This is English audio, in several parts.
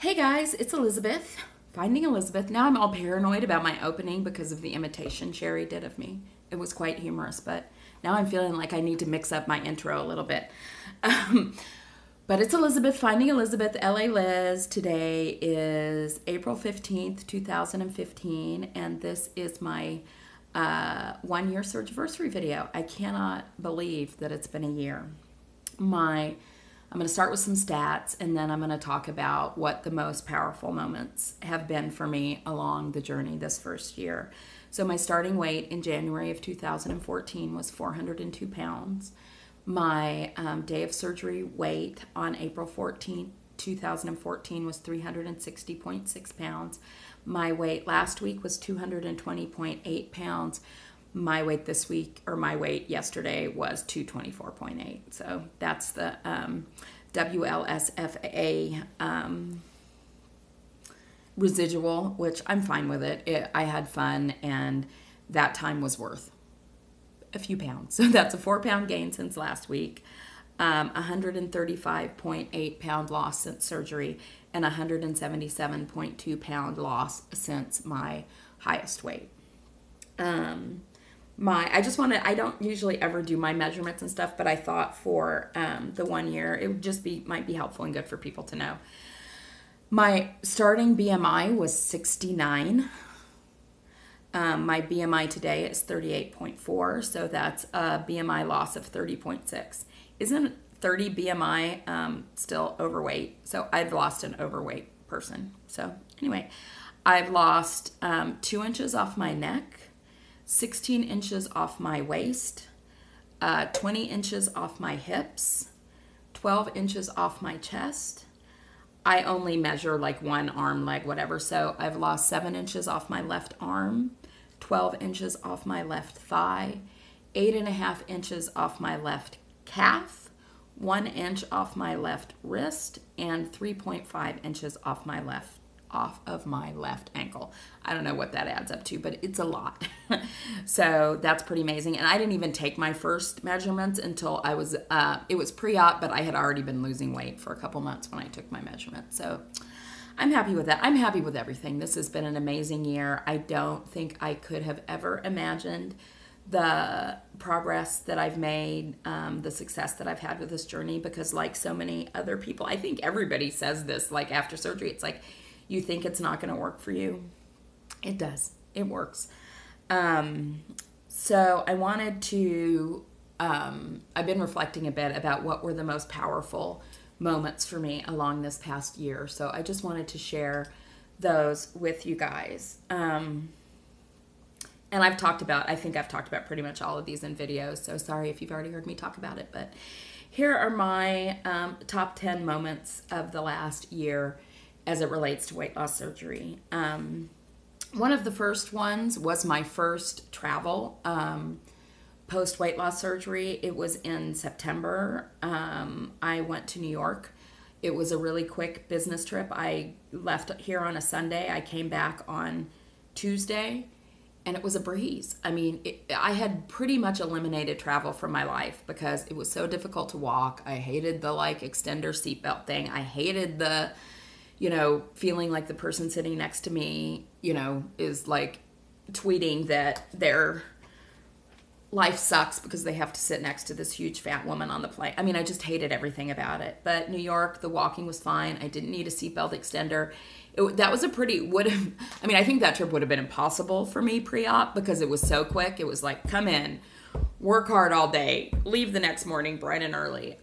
Hey guys, it's Elizabeth. Finding Elizabeth. Now I'm all paranoid about my opening because of the imitation Sherry did of me. It was quite humorous, but now I'm feeling like I need to mix up my intro a little bit. But it's Elizabeth, Finding Elizabeth, LA Liz. Today is April 15th, 2015, and this is my 1 year Surgiversay video. I cannot believe that it's been a year. I'm going to start with some stats, and then I'm going to talk about what the most powerful moments have been for me along the journey this first year. So my starting weight in January of 2014 was 402 pounds. My day of surgery weight on April 14th, 2014 was 360.6 pounds. My weight last week was 220.8 pounds. My weight this week, or my weight yesterday, was 224.8. So that's the WLSFA residual, which I'm fine with it. I had fun, and that time was worth a few pounds. So that's a 4-pound gain since last week, 135.8 pound loss since surgery, and 177.2 pound loss since my highest weight. I don't usually ever do my measurements and stuff, but I thought for the 1 year, it would just might be helpful and good for people to know. My starting BMI was 69. My BMI today is 38.4, so that's a BMI loss of 30.6. Isn't 30 BMI still overweight? So I've lost an overweight person. So anyway, I've lost 2 inches off my neck, 16 inches off my waist, 20 inches off my hips, 12 inches off my chest. I only measure like one arm, leg, whatever. So I've lost 7 inches off my left arm, 12 inches off my left thigh, 8.5 inches off my left calf, 1 inch off my left wrist, and 3.5 inches off of my left ankle. I don't know what that adds up to, but it's a lot. So that's pretty amazing. And I didn't even take my first measurements until it was pre-op, but I had already been losing weight for a couple months when I took my measurements. So I'm happy with that. I'm happy with everything. This has been an amazing year. I don't think I could have ever imagined the progress that I've made, the success that I've had with this journey, because like so many other people, I think everybody says this, like after surgery, it's like, you think it's not going to work for you. It does. It works. So I wanted to, I've been reflecting a bit about what were the most powerful moments for me along this past year. So I just wanted to share those with you guys. And I think I've talked about pretty much all of these in videos. So sorry if you've already heard me talk about it, but here are my top 10 moments of the last year as it relates to weight loss surgery. One of the first ones was my first travel post weight loss surgery. It was in September. I went to New York. It was a really quick business trip. I left here on a Sunday. I came back on Tuesday, and it was a breeze. I mean, I had pretty much eliminated travel from my life because it was so difficult to walk. I hated the extender seatbelt thing. I hated the feeling like the person sitting next to me, is like tweeting that their life sucks because they have to sit next to this huge fat woman on the plane. I mean, I just hated everything about it. But New York, the walking was fine. I didn't need a seatbelt extender. That was I think that trip would have been impossible for me pre-op because it was so quick. It was like, come in, work hard all day, leave the next morning bright and early.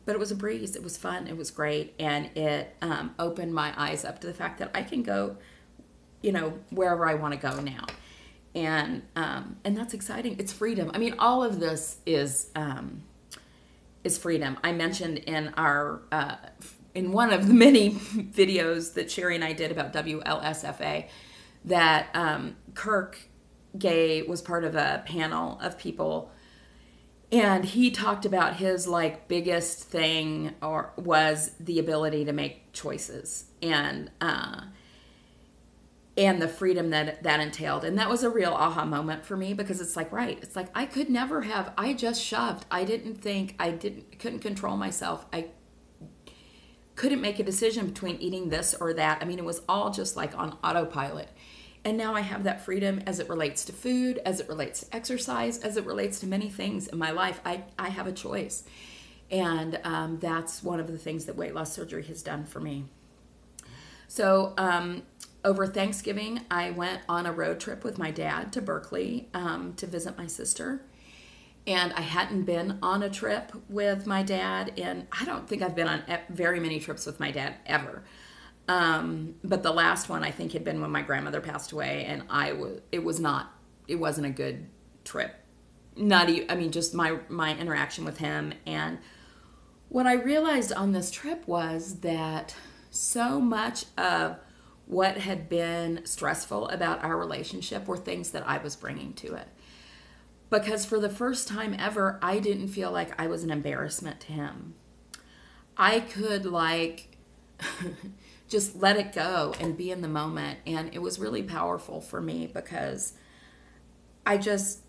But it was a breeze. It was fun. It was great. And it opened my eyes up to the fact that I can go, wherever I want to go now. And that's exciting. It's freedom. I mean, all of this is freedom. I mentioned in in one of the many videos that Sherry and I did about WLSFA that Kirk was part of a panel of people, and he talked about his biggest thing was the ability to make choices and the freedom that entailed. And that was a real aha moment for me because it's like, right, it's like I could never have, I just shoved. I couldn't control myself. couldn't make a decision between eating this or that. I mean, it was all just like on autopilot. And now I have that freedom as it relates to food, as it relates to exercise, as it relates to many things in my life. I have a choice. And that's one of the things that weight loss surgery has done for me. So over Thanksgiving, I went on a road trip with my dad to Berkeley to visit my sister. And I hadn't been on a trip with my dad, and I don't think I've been on very many trips with my dad ever. But the last one I think had been when my grandmother passed away, and it wasn't a good trip. Not even, I mean, just my interaction with him. And what I realized on this trip was that so much of what had been stressful about our relationship were things that I was bringing to it. Because for the first time ever, I didn't feel like I was an embarrassment to him. I could just let it go and be in the moment. And it was really powerful for me because I just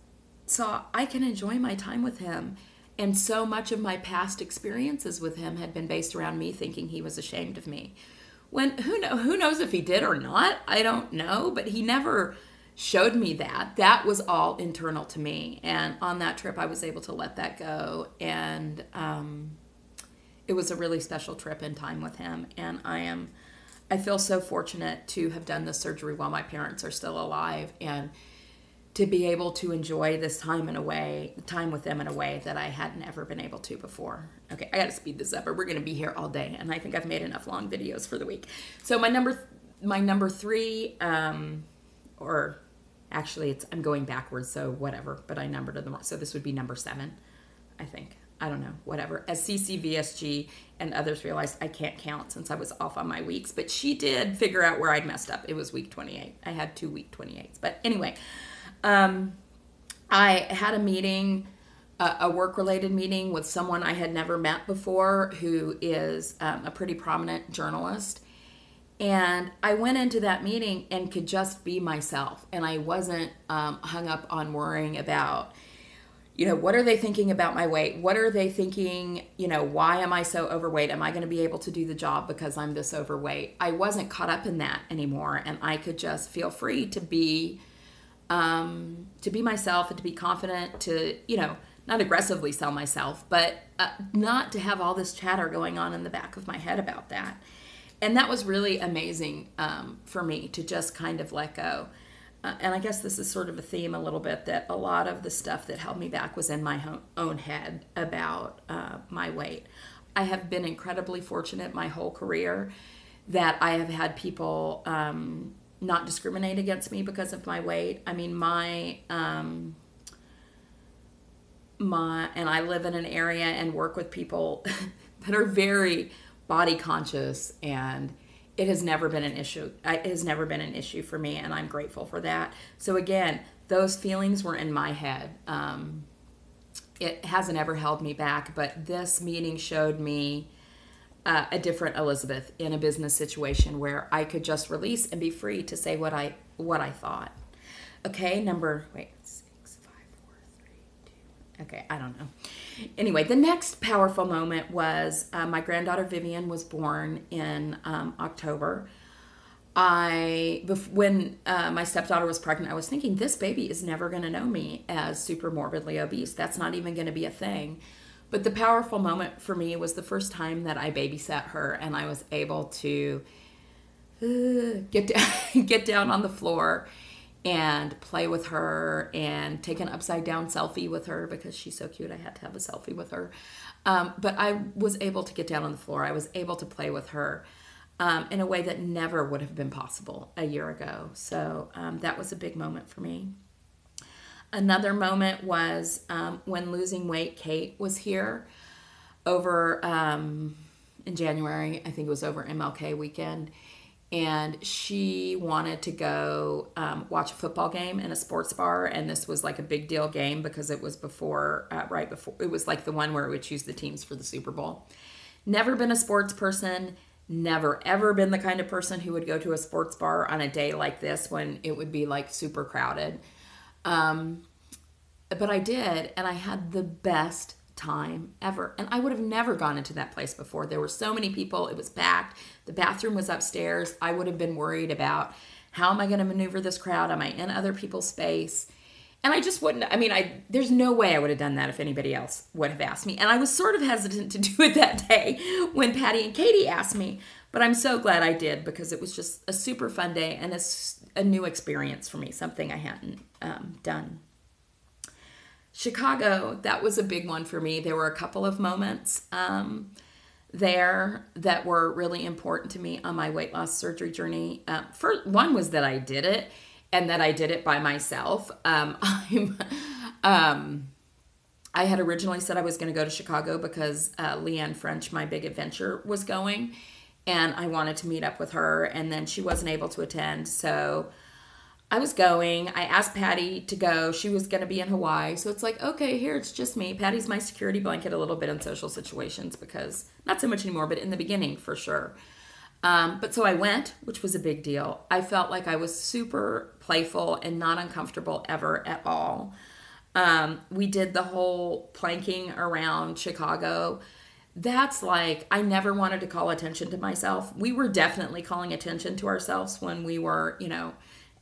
saw I can enjoy my time with him. And so much of my past experiences with him had been based around me thinking he was ashamed of me. When who knows if he did or not? I don't know, but he never showed me that. That was all internal to me. And on that trip, I was able to let that go. And it was a really special trip and time with him. And I feel so fortunate to have done this surgery while my parents are still alive, and to be able to enjoy this time with them in a way that I hadn't ever been able to before. Okay, I got to speed this up or we're going to be here all day. And I think I've made enough long videos for the week. So my number three, or actually I'm going backwards, so whatever, but I numbered them wrong. So this would be number 7, I think. I don't know, whatever. As CCVSG and others realized, I can't count since I was off on my weeks, but she did figure out where I'd messed up. It was week 28. I had 2 week 28s. But anyway, I had a meeting, a work-related meeting with someone I had never met before, who is a pretty prominent journalist. And I went into that meeting and could just be myself. And I wasn't hung up on worrying about, what are they thinking about my weight? What are they thinking, why am I so overweight? Am I going to be able to do the job because I'm this overweight? I wasn't caught up in that anymore. And I could just feel free to be myself and to be confident, to, not aggressively sell myself, but not to have all this chatter going on in the back of my head about that. And that was really amazing for me to just kind of let go. And I guess this is sort of a theme a little bit, that a lot of the stuff that held me back was in my own head about my weight. I have been incredibly fortunate my whole career that I have had people not discriminate against me because of my weight. I mean, and I live in an area and work with people that are very body conscious, and it has never been an issue. It has never been an issue for me, and I'm grateful for that. So again, those feelings were in my head. It hasn't ever held me back, but this meeting showed me a different Elizabeth in a business situation where I could just release and be free to say what I thought. Okay, 6, 5, 4, 3, 2. Okay, I don't know. Anyway, the next powerful moment was my granddaughter Vivian was born in October. When my stepdaughter was pregnant, I was thinking, this baby is never going to know me as super morbidly obese. That's not even going to be a thing. But the powerful moment for me was the first time that I babysat her, and I was able to get down on the floor and play with her and take an upside down selfie with her because she's so cute. I had to have a selfie with her. But I was able to get down on the floor. I was able to play with her in a way that never would have been possible a year ago. So that was a big moment for me. Another moment was when Losing Weight Kate was here over in January. I think it was over MLK weekend. And she wanted to go watch a football game in a sports bar. And this was like a big deal game because it was right before, it was like the one where it would choose the teams for the Super Bowl. Never been a sports person, never ever been the kind of person who would go to a sports bar on a day like this when it would be like super crowded. But I did, and I had the best time ever. And I would have never gone into that place before. There were so many people. It was packed. The bathroom was upstairs. I would have been worried about, how am I going to maneuver this crowd? Am I in other people's space? And I just wouldn't, I mean, there's no way I would have done that if anybody else would have asked me. And I was sort of hesitant to do it that day when Patty and Katie asked me, but I'm so glad I did, because it was just a super fun day and a new experience for me, something I hadn't done. Chicago, that was a big one for me. There were a couple of moments there that were really important to me on my weight loss surgery journey. First, one was that I did it, and that I did it by myself. I had originally said I was going to go to Chicago because Leanne French, my big adventure, was going, and I wanted to meet up with her, and then she wasn't able to attend, so I was going. I asked Patty to go. She was going to be in Hawaii, so it's like, okay, here it's just me. Patty's my security blanket a little bit in social situations, because not so much anymore, but in the beginning for sure. But so I went, which was a big deal. I felt like I was super playful and not uncomfortable ever at all. We did the whole planking around Chicago. That's like, I never wanted to call attention to myself. We were definitely calling attention to ourselves when we were,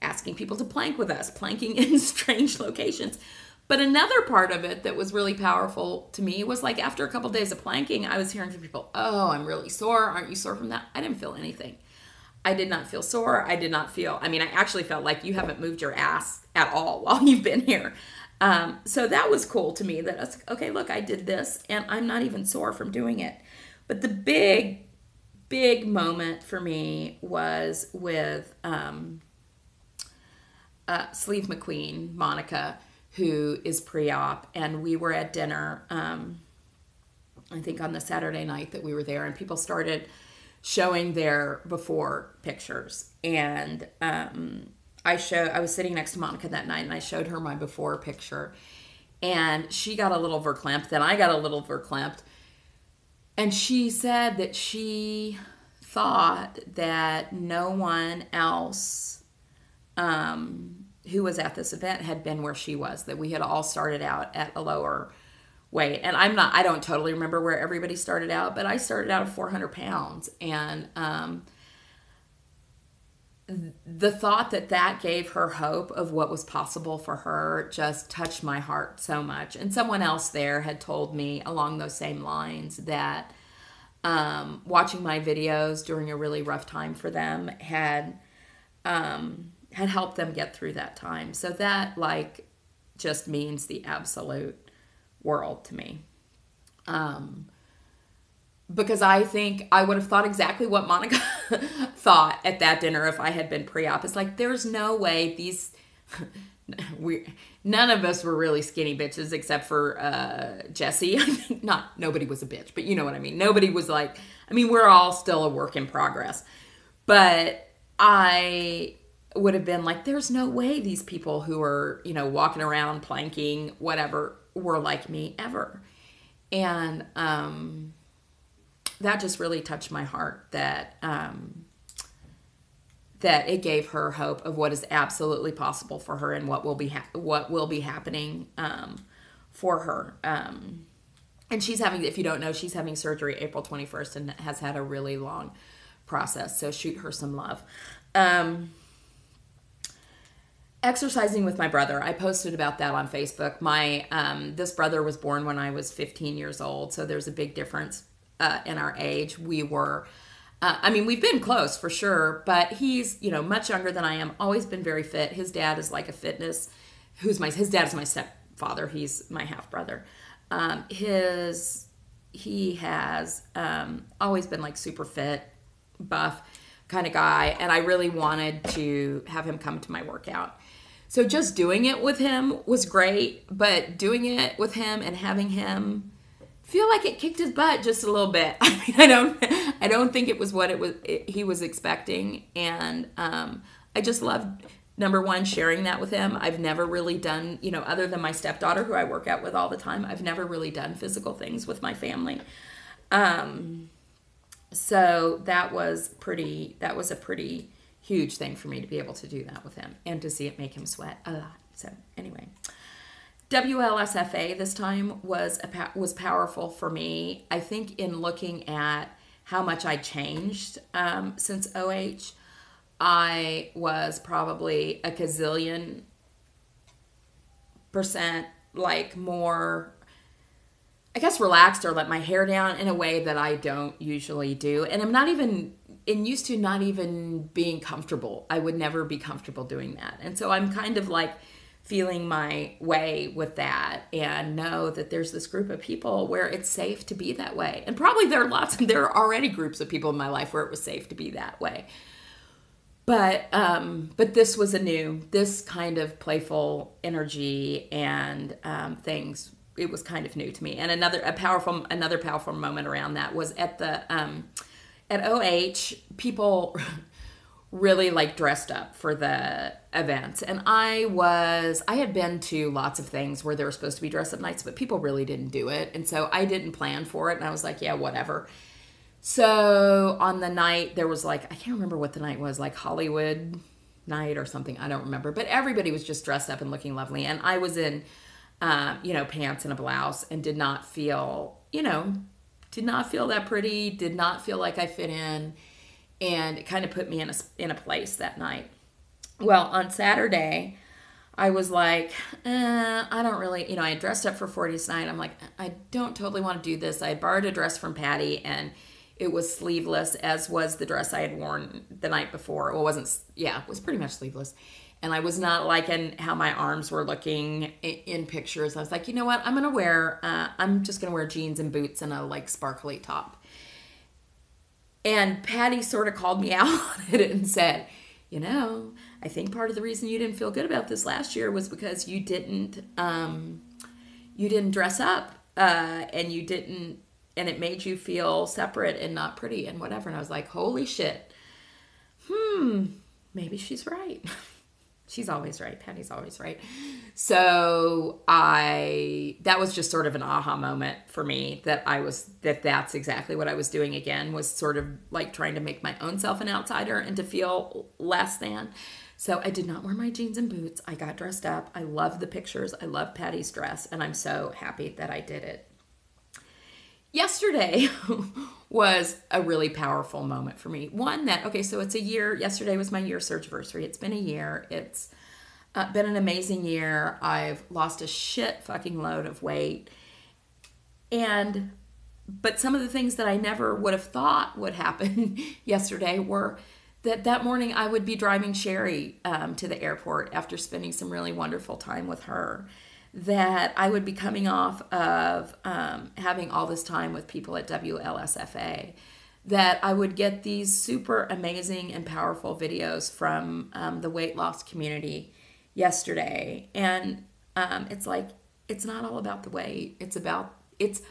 asking people to plank with us, planking in strange locations. But another part of it that was really powerful to me was, like, after a couple days of planking, I was hearing from people, oh, I'm really sore. Aren't you sore from that? I didn't feel anything. I did not feel sore. I did not feel, I actually felt like you haven't moved your ass at all while you've been here. So that was cool to me, that I was like, okay, look, I did this and I'm not even sore from doing it. But the big, big moment for me was with Sleeve McQueen, Monica, who is pre-op, and we were at dinner, I think on the Saturday night that we were there, and people started showing their before pictures. And I was sitting next to Monica that night, and I showed her my before picture, and she got a little verklempt, then I got a little verklempt, and she said that she thought that no one else who was at this event had been where she was, that we had all started out at a lower weight. And I don't totally remember where everybody started out, but I started out at 400 pounds. And the thought that gave her hope of what was possible for her just touched my heart so much. And someone else there had told me along those same lines that watching my videos during a really rough time for them had helped them get through that time. So that, like, just means the absolute world to me. Because I think I would have thought exactly what Monica thought at that dinner if I had been pre-op. It's like, there's no way none of us were really skinny bitches except for Jessie. I think nobody was a bitch, but you know what I mean. Nobody was like, we're all still a work in progress. But I would have been like, there's no way these people who are, walking around, planking, whatever, were like me ever. And that just really touched my heart, that it gave her hope of what is absolutely possible for her and what will be happening for her. And she's having, if you don't know, she's having surgery April 21st and has had a really long process. So shoot her some love. Exercising with my brother. I posted about that on Facebook. My this brother was born when I was 15 years old, so there's a big difference in our age. We were, we've been close for sure, but he's, much younger than I am, always been very fit. His dad is like a fitness, his dad is my stepfather. He's my half brother. He has always been like super fit, buff kind of guy, and I really wanted to have him come to my workout. So just doing it with him was great, but doing it with him and having him feel like it kicked his butt just a little bit. I don't think it was what he was expecting, and I just loved, number one, sharing that with him. I've never really done, other than my stepdaughter who I work out with all the time, I've never really done physical things with my family. So that was a pretty huge thing for me to be able to do that with him and to see it make him sweat a lot. So anyway, WLSFA this time was powerful for me. I think in looking at how much I changed since OH, I was probably a gazillion % like more, I guess, relaxed or let my hair down in a way that I don't usually do. And I'm not even, and used to not even being comfortable. I would never be comfortable doing that. And so I'm kind of like feeling my way with that, and know that there's this group of people where it's safe to be that way. And probably there are already groups of people in my life where it was safe to be that way. But this was this kind of playful energy and things. It was kind of new to me. And another powerful moment around that was at OH, people really like dressed up for the events. And I had been to lots of things where there were supposed to be dress up nights, but people really didn't do it. And so I didn't plan for it. And I was like, yeah, whatever. So on the night, there was like, I can't remember what the night was, like Hollywood night or something. I don't remember. But everybody was just dressed up and looking lovely. And I was in, pants and a blouse, and did not feel that pretty, did not feel like I fit in. And it kind of put me in a place that night. Well, on Saturday, I was like, I don't really, I had dressed up for 40th night. I'm like, I don't totally want to do this. I had borrowed a dress from Patty, and it was sleeveless, as was the dress I had worn the night before. Well, it was pretty much sleeveless. And I was not liking how my arms were looking in pictures. I was like, you know what? I'm just going to wear jeans and boots and a like sparkly top. And Patty sort of called me out on it and said, I think part of the reason you didn't feel good about this last year was because you didn't dress up, and it made you feel separate and not pretty and whatever. And I was like, holy shit. Maybe she's right. She's always right. Patty's always right. So that was just sort of an aha moment for me, that's exactly what I was doing again, was sort of like trying to make my own self an outsider and to feel less than. So I did not wear my jeans and boots. I got dressed up. I love the pictures. I love Patty's dress, and I'm so happy that I did it. Yesterday was a really powerful moment for me. So it's a year. Yesterday was my year surgiversary. It's been a year. It's been an amazing year. I've lost a shit fucking load of weight. But some of the things that I never would have thought would happen yesterday were that morning I would be driving Sherry to the airport after spending some really wonderful time with her. That I would be coming off of having all this time with people at WLSFA, that I would get these super amazing and powerful videos from the weight loss community yesterday. And it's like, it's not all about the weight. It's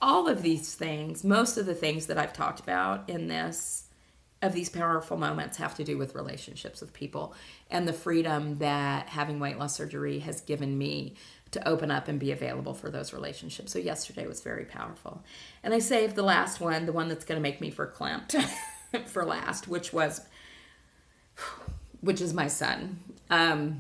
all of these things. Most of the things that I've talked about in these powerful moments have to do with relationships with people and the freedom that having weight loss surgery has given me to open up and be available for those relationships. So yesterday was very powerful. And I saved the last one, the one that's going to make me verklempt, for last, which is my son. I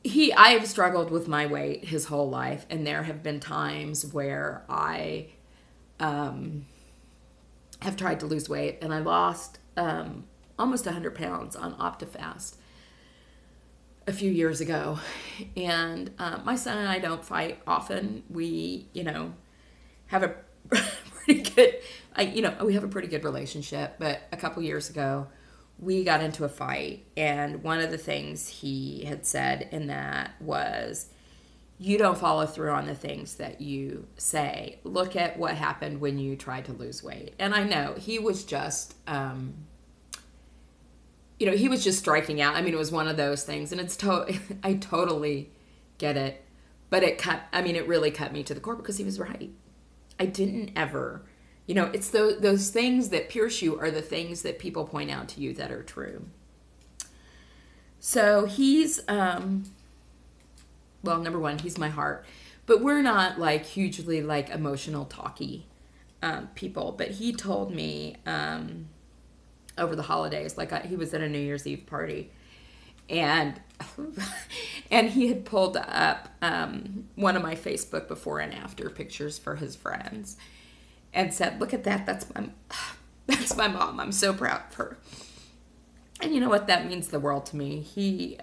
have struggled with my weight his whole life, and there have been times where I have tried to lose weight, and I lost almost 100 pounds on OptiFast a few years ago. And my son and I don't fight often. We, have a pretty good, we have a pretty good relationship. But a couple years ago, we got into a fight. And one of the things he had said in that was, you don't follow through on the things that you say. Look at what happened when you tried to lose weight. And I know he was just, he was just striking out. I mean, it was one of those things, and I totally get it, but it really cut me to the core, because he was right. I didn't ever, it's those things that pierce you are the things that people point out to you that are true. So he's, number one, he's my heart, but we're not like hugely like emotional talky people. But he told me over the holidays, he was at a New Year's Eve party, And and he had pulled up one of my Facebook before and after pictures for his friends and said, "Look at that. That's my mom. I'm so proud of her." And you know what? That means the world to me. He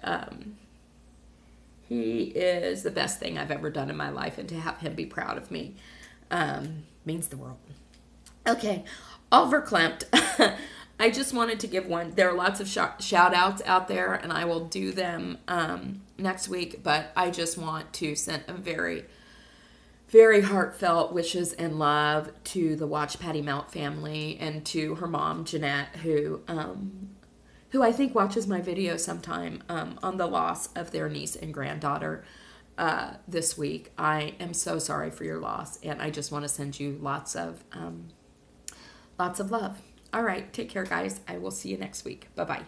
is the best thing I've ever done in my life, and to have him be proud of me means the world. Okay, all verklempt. I just wanted to give one. There are lots of shout outs out there, and I will do them next week, but I just want to send a very, very heartfelt wishes and love to the Watch Patty Mount family and to her mom, Jeanette, who I think watches my video sometime on the loss of their niece and granddaughter this week. I am so sorry for your loss, and I just want to send you lots of love. All right, take care, guys. I will see you next week. Bye-bye.